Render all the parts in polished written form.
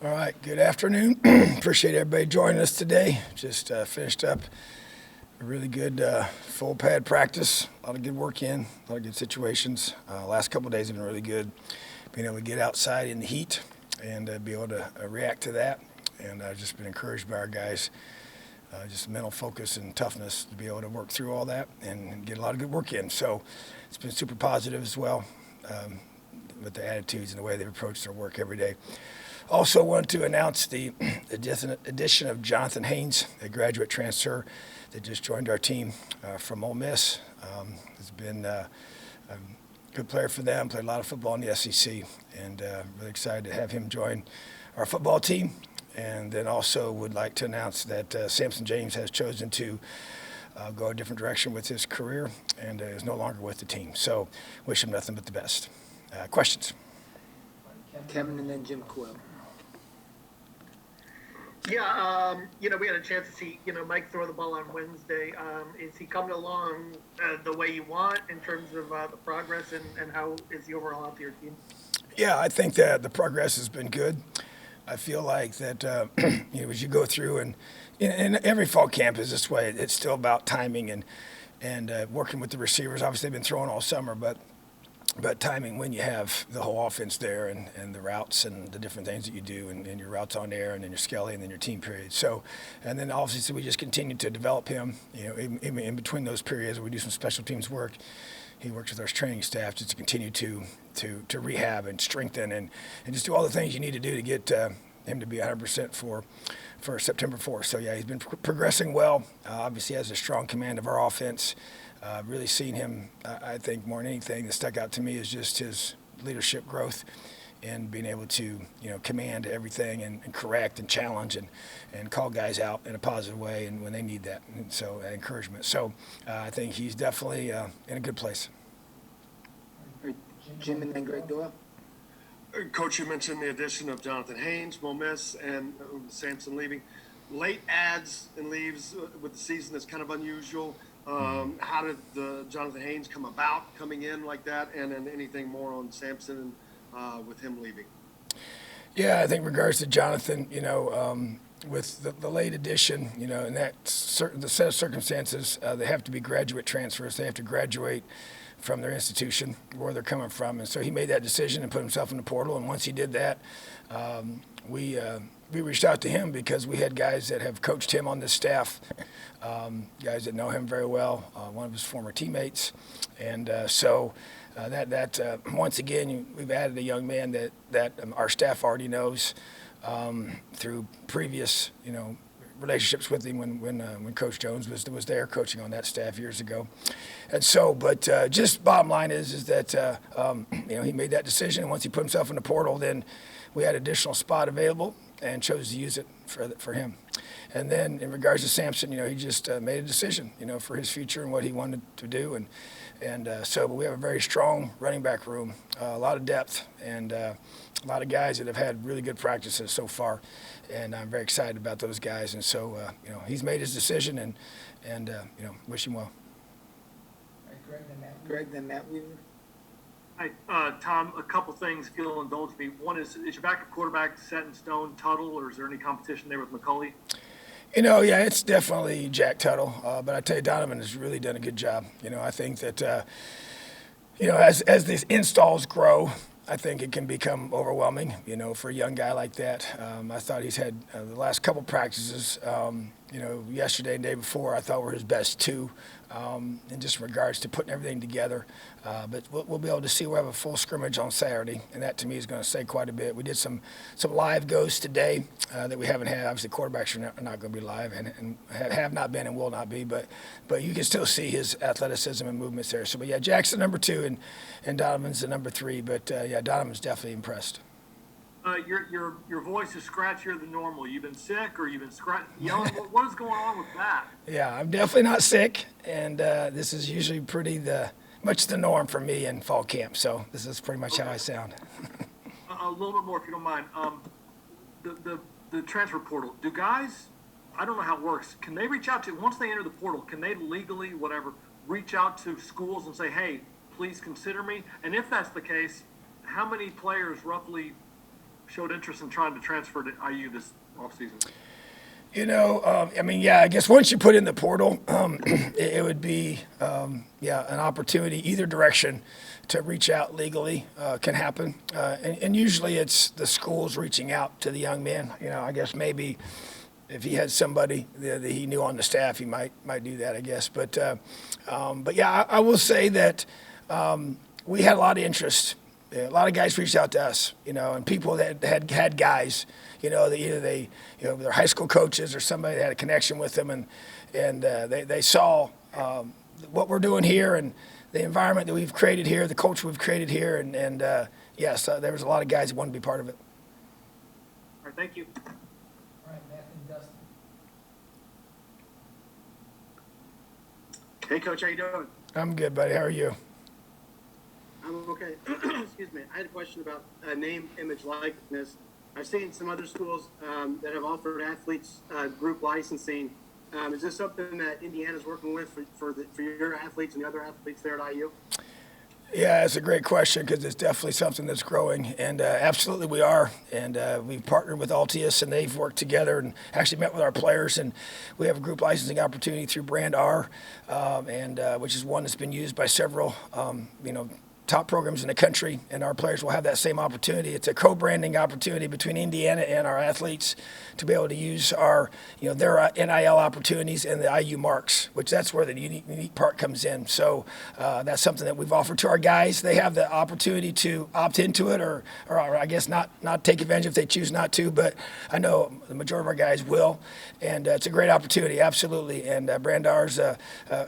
All right, good afternoon. Appreciate everybody joining us today. Just finished up a really good full pad practice. A lot of good work in, a lot of good situations. Last couple of days have been really good. Being able to get outside in the heat and be able to react to that. And I've just been encouraged by our guys, just mental focus and toughness to be able to work through all that and get a lot of good work in. So it's been super positive as well with the attitudes and the way they've approached their work every day. Also want to announce the addition of Jonathan Haynes, a graduate transfer that just joined our team from Ole Miss. Has been a good player for them, played a lot of football in the SEC, and really excited to have him join our football team. And then also would like to announce that Samson James has chosen to go a different direction with his career and is no longer with the team. So wish him nothing but the best. Questions? Kevin and then Jim Quill. Yeah, we had a chance to see, Mike throw the ball on Wednesday. Is he coming along the way you want in terms of the progress and how is he overall out to your team? Yeah, I think that the progress has been good. I feel like that, as you go through and every fall camp is this way. It's still about timing and working with the receivers. Obviously, they've been throwing all summer, but timing when you have the whole offense there and the routes and the different things that you do and your routes on air and then your Skelly and then your team period. So, and then obviously we just continue to develop him, in between those periods we do some special teams work. He works with our training staff just to continue to rehab and strengthen and just do all the things you need to do to get him to be 100% for September 4th. So, yeah, he's been progressing well. Obviously has a strong command of our offense. Really seen him, I think more than anything that stuck out to me is just his leadership growth and being able to, command everything and correct and challenge and call guys out in a positive way and when they need that. And so encouragement. So I think he's definitely in a good place. Jim and then Greg Doyle. Coach, you mentioned the addition of Jonathan Haynes, Ole Miss, and Samson leaving. Late adds and leaves with the season is kind of unusual. How did the Jonathan Haynes come about coming in like that, and then anything more on Samson with him leaving? Yeah, I think in regards to Jonathan, with the late addition, in that the set of circumstances, they have to be graduate transfers. They have to graduate from their institution, where they're coming from. And so he made that decision and put himself in the portal. And once he did that, we reached out to him because we had guys that have coached him on this staff, guys that know him very well, one of his former teammates. And so once again, we've added a young man that our staff already knows through previous, relationships with him when Coach Jones was there coaching on that staff years ago. And so, but just bottom line is that, he made that decision. And once he put himself in the portal, then we had additional spot available and chose to use it for him. And then in regards to Samson, he just made a decision, for his future and what he wanted to do. But we have a very strong running back room, a lot of depth, and a lot of guys that have had really good practices so far. And I'm very excited about those guys. And so, he's made his decision and wish him well. Greg, then Matt Weaver. Hi, Tom, a couple things, if you'll indulge me. One is your backup quarterback set in stone, Tuttle, or is there any competition there with McCulley? Yeah, it's definitely Jack Tuttle. But I tell you, Donovan has really done a good job. I think that, as these installs grow, I think it can become overwhelming, for a young guy like that. I thought he's had the last couple practices, yesterday and the day before, I thought were his best two, in just regards to putting everything together. But we'll be able to see we'll have a full scrimmage on Saturday, and that to me is going to say quite a bit. We did some live goes today that we haven't had. Obviously, quarterbacks are not going to be live and have not been and will not be, but you can still see his athleticism and movements there. So, but yeah, Jack's the number 2 and Donovan's the number 3. But yeah, Donovan's definitely impressed. Your voice is scratchier than normal. You've been sick or you've been yelling? What is going on with that? Yeah, I'm definitely not sick, and this is usually much the norm for me in fall camp. So this is pretty much how I sound. A little bit more, if you don't mind. The transfer portal. Do guys? I don't know how it works. Can they reach out to once they enter the portal? Can they legally, reach out to schools and say, "Hey, please consider me"? And if that's the case, how many players roughly showed interest in trying to transfer to IU this offseason? I mean, yeah, I guess once you put in the portal, it would be, an opportunity either direction to reach out legally can happen. And usually it's the schools reaching out to the young man. I guess maybe if he had somebody that he knew on the staff, he might do that, I guess. But yeah, I will say that we had a lot of interest. A lot of guys reached out to us, and people that had guys, that either they're high school coaches or somebody that had a connection with them, and they saw what we're doing here and the environment that we've created here, the culture we've created here, and yes, there was a lot of guys that wanted to be part of it. All right, thank you. All right, Matt and Dustin. Hey, Coach, how you doing? I'm good, buddy. How are you? I'm okay. Excuse me. I had a question about name, image, likeness. I've seen some other schools that have offered athletes group licensing. Is this something that Indiana's working with for your athletes and the other athletes there at IU? Yeah, it's a great question because it's definitely something that's growing, and absolutely we are. And we've partnered with Altius, and they've worked together and actually met with our players. And we have a group licensing opportunity through Brand R, which is one that's been used by several, top programs in the country, and our players will have that same opportunity. It's a co-branding opportunity between Indiana and our athletes to be able to use our, their NIL opportunities and the IU marks, which that's where the unique part comes in. So that's something that we've offered to our guys. They have the opportunity to opt into it, or I guess not take advantage if they choose not to. But I know the majority of our guys will, and it's a great opportunity, absolutely. And Brandar's a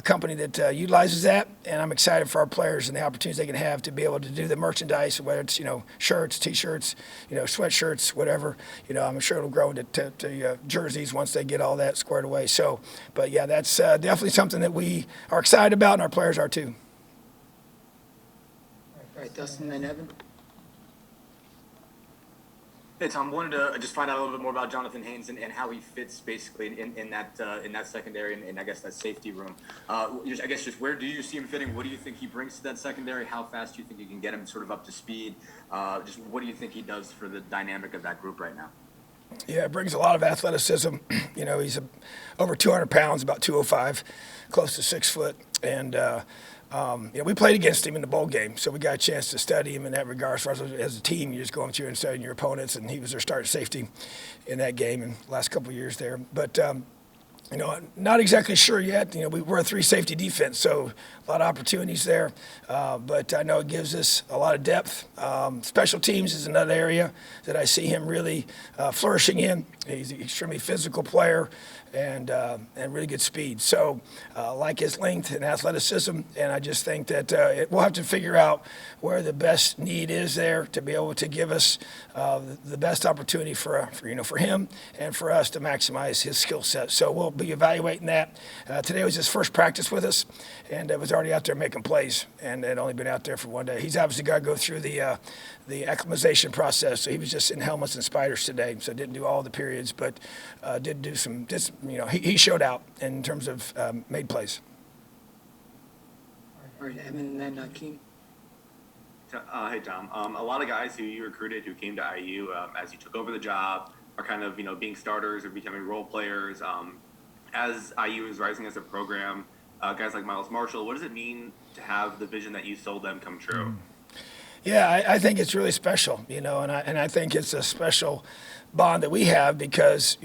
company that utilizes that, and I'm excited for our players and the opportunities they can have to be able to do the merchandise, whether it's shirts, t-shirts, sweatshirts, whatever. I'm sure it'll grow to jerseys once they get all that squared away. So, but yeah, that's definitely something that we are excited about, and our players are too. All right, Dustin and Evan. Hey Tom, wanted to just find out a little bit more about Jonathan Haynes and how he fits basically in that secondary and I guess that safety room. I guess just where do you see him fitting? What do you think he brings to that secondary? How fast do you think you can get him sort of up to speed? Just what do you think he does for the dynamic of that group right now? Yeah, it brings a lot of athleticism. He's over 200 pounds, about 205, close to 6 foot, and we played against him in the bowl game, so we got a chance to study him in that regard. As a team, you're just going through and studying your opponents, and he was their starting safety in that game in the last couple of years there. But not exactly sure yet. We're a 3-safety defense, so a lot of opportunities there. But I know it gives us a lot of depth. Special teams is another area that I see him really flourishing in. He's an extremely physical player and really good speed. So like his length and athleticism, and I just think that we'll have to figure out where the best need is there to be able to give us the best opportunity for him and for us to maximize his skill set. So we'll be evaluating that. Today was his first practice with us, and was already out there making plays, and had only been out there for one day. He's obviously got to go through the acclimatization process. So he was just in helmets and spiders today, so didn't do all the periods, but did do some. He showed out in terms of made plays. All right, Evan and then Keem. Hey, Tom. A lot of guys who you recruited who came to IU as you took over the job are kind of, being starters or becoming role players. As IU is rising as a program, guys like Miles Marshall, what does it mean to have the vision that you sold them come true? Yeah, I think it's really special, and I think it's a special bond that we have because,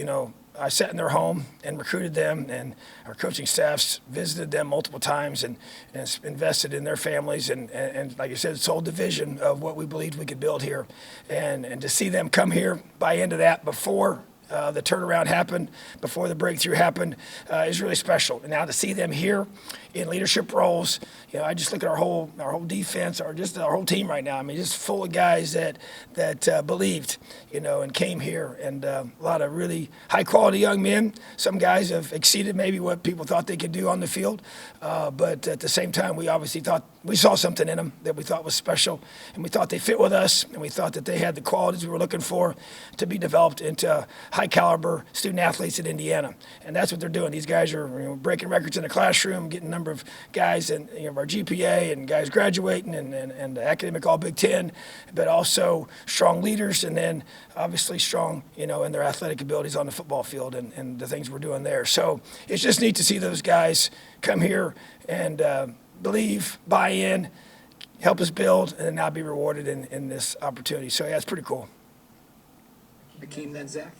I sat in their home and recruited them, and our coaching staffs visited them multiple times and invested in their families and like I said, sold the vision of what we believed we could build here. And to see them come here, buy into that before the turnaround happened, before the breakthrough happened, is really special. And now to see them here in leadership roles, I just look at our whole defense, or just our whole team right now. I mean, just full of guys that believed, and came here, and a lot of really high quality young men. Some guys have exceeded maybe what people thought they could do on the field, but at the same time, we obviously thought we saw something in them that we thought was special, and we thought they fit with us, and we thought that they had the qualities we were looking for to be developed into high high caliber student athletes at Indiana. And that's what they're doing. These guys are breaking records in the classroom, getting a number of guys in our GPA and guys graduating and academic all Big Ten, but also strong leaders and then obviously strong, in their athletic abilities on the football field and the things we're doing there. So it's just neat to see those guys come here and believe, buy in, help us build, and then now be rewarded in this opportunity. So yeah, it's pretty cool. Hakeem, then Zach.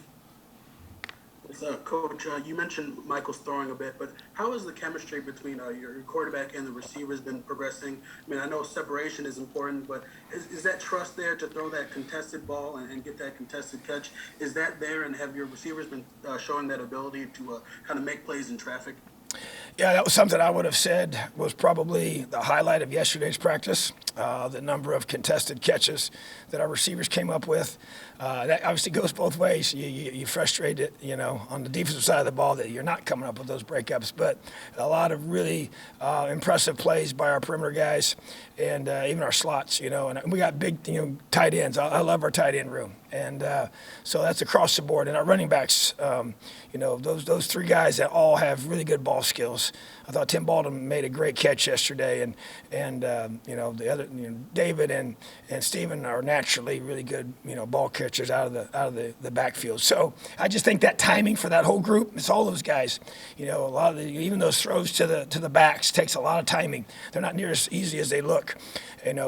Coach, you mentioned Michael's throwing a bit, but how has the chemistry between your quarterback and the receivers been progressing? I mean, I know separation is important, but is that trust there to throw that contested ball and get that contested catch? Is that there, and have your receivers been showing that ability to kind of make plays in traffic? Yeah, that was something I would have said was probably the highlight of yesterday's practice, the number of contested catches that our receivers came up with. That obviously goes both ways. You frustrate it, on the defensive side of the ball that you're not coming up with those breakups, but a lot of really impressive plays by our perimeter guys and even our slots, and we got big, tight ends. I love our tight end room. And so that's across the board. And our running backs, those three guys that all have really good ball skills. I thought Tim Baldwin made a great catch yesterday, and the other, David and Steven are naturally really good, ball catchers out of the backfield. So I just think that timing for that whole group, it's all those guys. A lot of even those throws to the backs takes a lot of timing. They're not near as easy as they look,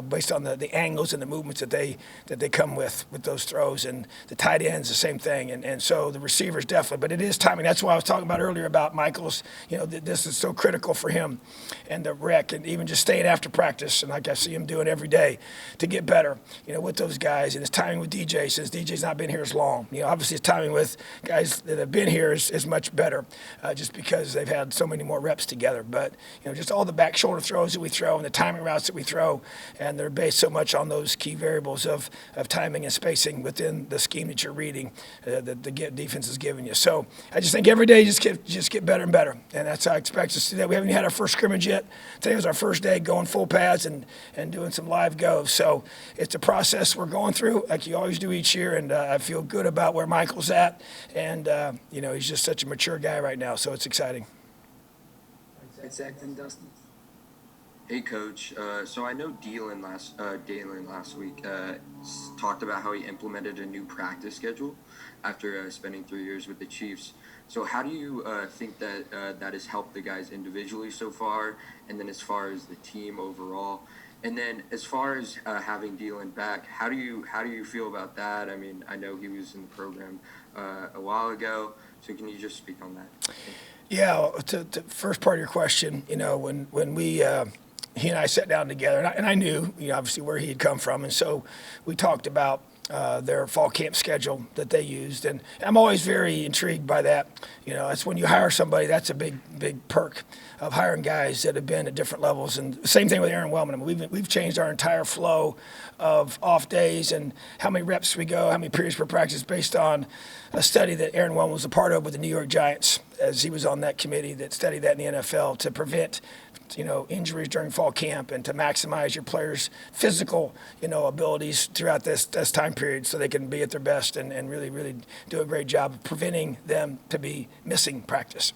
based on the angles and the movements that they come with those throws, and the tight ends the same thing, and so the receivers definitely. But it is timing. That's why I was talking about earlier about Michael's. This is so critical for him, and the rec, and even just staying after practice, and like I see him doing every day to get better. With those guys, and his timing with DJ, since DJ's not been here as long. Obviously his timing with guys that have been here is much better, just because they've had so many more reps together. But just all the back shoulder throws that we throw and the timing routes that we throw, and they're based so much on those key variables of timing and spacing within the scheme that you're reading, that the defense is giving you. So I just think every day just get better and better, and that's how I expect us to do that. We haven't had our first scrimmage yet. Today was our first day going full pads and doing some live goes. So it's a process we're going through, like you always do each year, and I feel good about where Michael's at, and he's just such a mature guy right now, so it's exciting. Zach, then Dustin. Hey, Coach. So I know Dalen last week talked about how he implemented a new practice schedule after spending 3 years with the Chiefs. So how do you think that that has helped the guys individually so far, and then as far as the team overall? And then as far as having Dalen back, how do you feel about that? I mean, I know he was in the program a while ago, so can you just speak on that? Yeah, to first part of your question, when we he and I sat down together, and I knew, obviously where he had come from, and so we talked about their fall camp schedule that they used, and I'm always very intrigued by that. It's when you hire somebody, that's a big perk of hiring guys that have been at different levels. And same thing with Aaron Wellman. I mean, we've changed our entire flow of off days and how many reps we go, how many periods per practice, based on a study that Aaron Wellman was a part of with the New York Giants, as he was on that committee that studied that in the NFL to prevent injuries during fall camp and to maximize your players' physical, abilities throughout this time period, so they can be at their best and really do a great job of preventing them to be missing practice,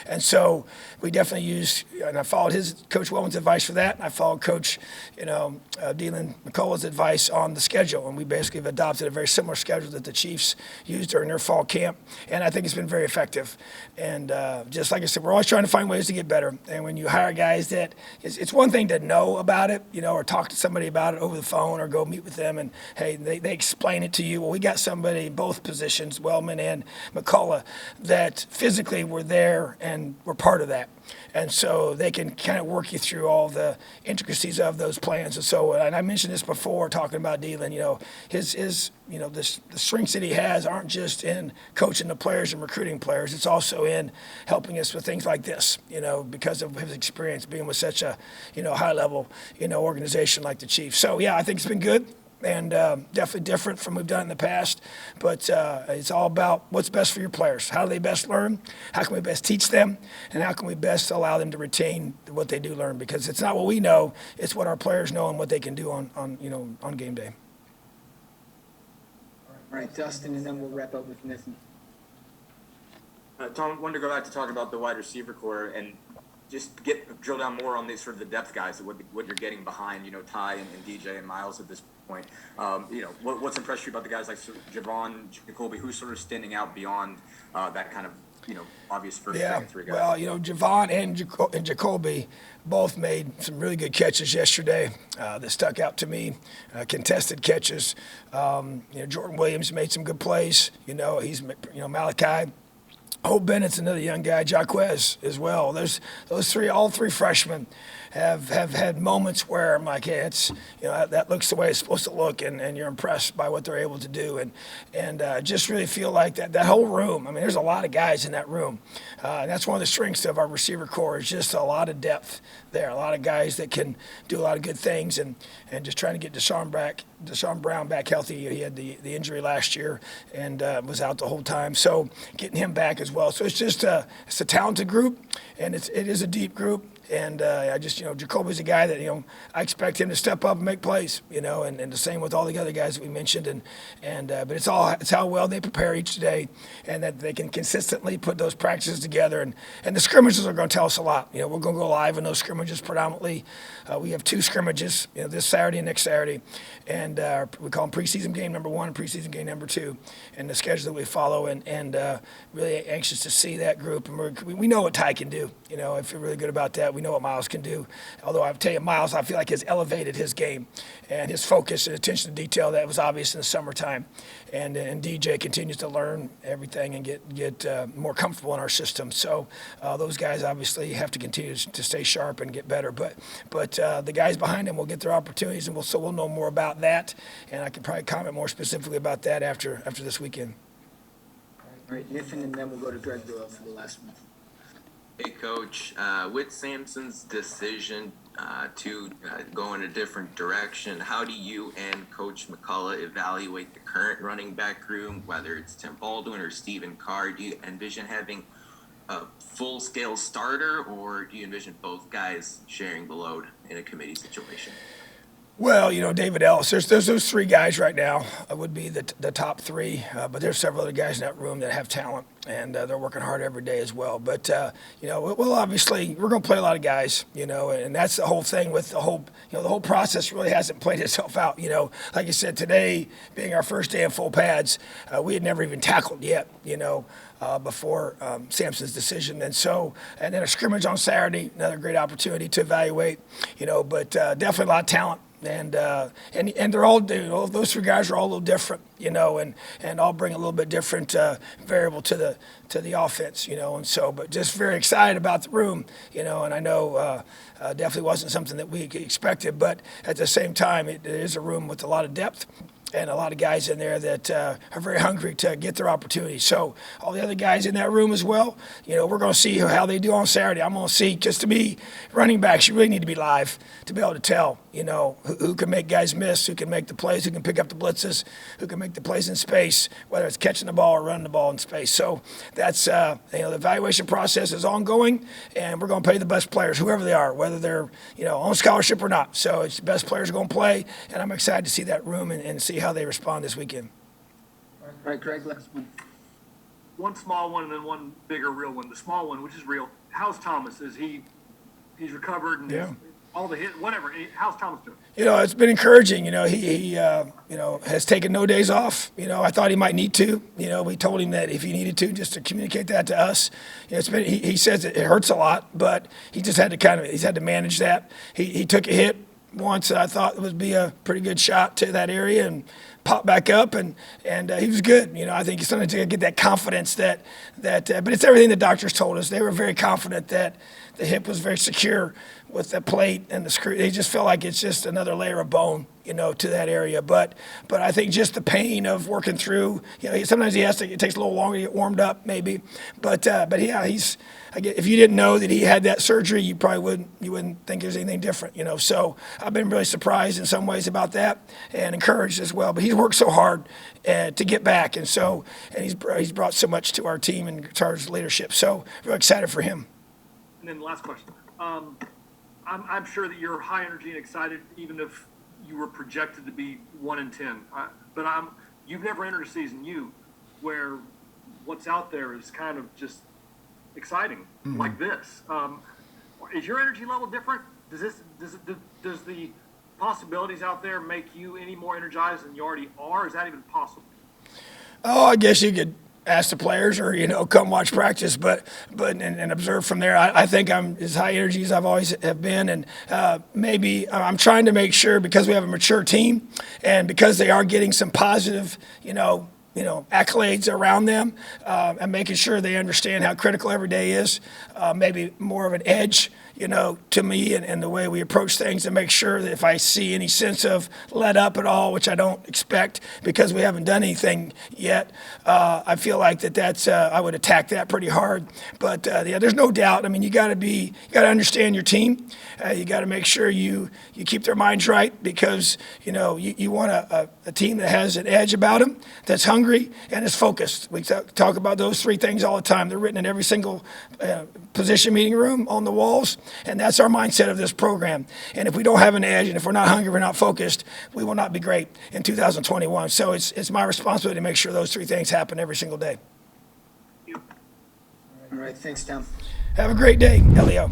And so we definitely used, and I followed Coach Wellman's advice for that. And I followed Coach, Dylan McCullough's advice on the schedule, and we basically have adopted a very similar schedule that the Chiefs used during their fall camp, and I think it's been very effective. And just like I said, we're always trying to find ways to get better. And when you hire guys that it's one thing to know about it, or talk to somebody about it over the phone or go meet with them and, hey, they explain it to you. Well, we got somebody in both positions, Wellman and McCullough, that physically were there and were part of that. And so they can kind of work you through all the intricacies of those plans. And so, and I mentioned this before talking about Dylan, the strengths that he has aren't just in coaching the players and recruiting players. It's also in helping us with things like this, because of his experience being with such a, high level, organization like the Chiefs. So yeah, I think it's been good. And definitely different from what we've done in the past. But it's all about what's best for your players. How do they best learn? How can we best teach them? And how can we best allow them to retain what they do learn? Because it's not what we know, it's what our players know and what they can do on game day. All right, Dustin, and then we'll wrap up with Nathan. Tom, wanted to go back to talk about the wide receiver core and just drill down more on these sort of the depth guys, what you're getting behind, Ty and DJ and Miles at this point. What's impressed you about the guys like Javon, Jacoby, who's sort of standing out beyond that kind of obvious first, second, three guys? Well, Javon and Jacoby both made some really good catches yesterday that stuck out to me, contested catches. Jordan Williams made some good plays. He's Malachi. Hope Bennett's another young guy, Jaquez as well. There's all three freshmen have had moments where I'm like, hey, it's that looks the way it's supposed to look, and you're impressed by what they're able to do, and just really feel like that whole room. I mean, there's a lot of guys in that room. And that's one of the strengths of our receiver core is just a lot of depth there, a lot of guys that can do a lot of good things, and just trying to get Deshaun Brown back healthy. He had the injury last year and was out the whole time, so getting him back as well. So it's just it's a talented group, and it is a deep group. And Jacoby's a guy that, I expect him to step up and make plays, and the same with all the other guys that we mentioned. But it's how well they prepare each day, and that they can consistently put those practices together. And the scrimmages are going to tell us a lot. We're going to go live in those scrimmages predominantly. We have 2 scrimmages, this Saturday and next Saturday. And we call them preseason game number 1 and preseason game number 2, and the schedule that we follow. And really anxious to see that group. And we know what Ty can do. I feel really good about that. We know what Miles can do. Although I tell you, Miles, I feel like has elevated his game and his focus and attention to detail that was obvious in the summertime. And DJ continues to learn everything and get more comfortable in our system. So those guys obviously have to continue to stay sharp and get better. But the guys behind them will get their opportunities, and we'll know more about that. And I can probably comment more specifically about that after this weekend. All right, Niffin, and then we'll go to Greg Doyle for the last one. Hey, Coach, with Sampson's decision to go in a different direction, how do you and Coach McCullough evaluate the current running back room, whether it's Tim Baldwin or Stephen Carr? Do you envision having a full-scale starter, or do you envision both guys sharing the load in a committee situation? Well, David Ellis, there's those 3 guys right now would be the top 3, but there's several other guys in that room that have talent, and they're working hard every day as well. But, we'll obviously, we're going to play a lot of guys, and that's the whole thing with the whole process really hasn't played itself out. Like I said, today being our first day in full pads, we had never even tackled yet, before Sampson's decision. And then a scrimmage on Saturday, another great opportunity to evaluate, but definitely a lot of talent. And they're all those 3 guys are all a little different, and all bring a little bit different variable to the offense, but just very excited about the room, and I know definitely wasn't something that we expected, but at the same time it is a room with a lot of depth and a lot of guys in there that are very hungry to get their opportunity. So all the other guys in that room as well, we're going to see how they do on Saturday. I'm going to see, just to be running backs, you really need to be live to be able to tell, who can make guys miss, who can make the plays, who can pick up the blitzes, who can make the plays in space, whether it's catching the ball or running the ball in space. So that's, the evaluation process is ongoing, and we're going to pay the best players, whoever they are, whether they're, on scholarship or not. So it's the best players are going to play, and I'm excited to see that room and see how they respond this weekend. All right, Greg, last one. One small one and then one bigger, real one. The small one, which is real. How's Thomas? He's recovered and all the hit, whatever. How's Thomas doing? It's been encouraging. He has taken no days off. I thought he might need to. We told him that if he needed to, just to communicate that to us. He says it hurts a lot, but he just had to he's had to manage that. He took a hit once that I thought would be a pretty good shot to that area and popped back up, and he was good. I think sometimes you get that confidence that but it's everything the doctors told us. They were very confident that the hip was very secure with the plate and the screw. They just felt like it's just another layer of bone, to that area. But I think just the pain of working through, sometimes it takes a little longer to get warmed up, maybe. But yeah, if you didn't know that he had that surgery, you wouldn't think there's anything different, So I've been really surprised in some ways about that and encouraged as well. But he's worked so hard to get back, and he's brought so much to our team and to our leadership. So we're excited for him. And then the last question. I'm sure that you're high energy and excited, even if you were projected to be 1-10. But you've never entered a season where what's out there is kind of just exciting like this. Is your energy level different? Does the possibilities out there make you any more energized than you already are? Is that even possible? Oh, I guess you could ask the players or, come watch practice, but and observe from there. I think I'm as high energy as I've always have been. And maybe I'm trying to make sure, because we have a mature team and because they are getting some positive, accolades around them, and making sure they understand how critical every day is, maybe more of an edge, to me and the way we approach things, to make sure that if I see any sense of let up at all, which I don't expect because we haven't done anything yet, I feel like that's I would attack that pretty hard. But yeah, there's no doubt. I mean, you got to understand your team. You got to make sure you keep their minds right, because you want a team that has an edge about them, that's hungry and is focused. We talk about those three things all the time. They're written in every single position meeting room, on the walls, and that's our mindset of this program. And if we don't have an edge, and if we're not hungry, we're not focused, we will not be great in 2021. So it's my responsibility to make sure those three things happen every single day. All right, thanks, Tom. Have a great day, Elio.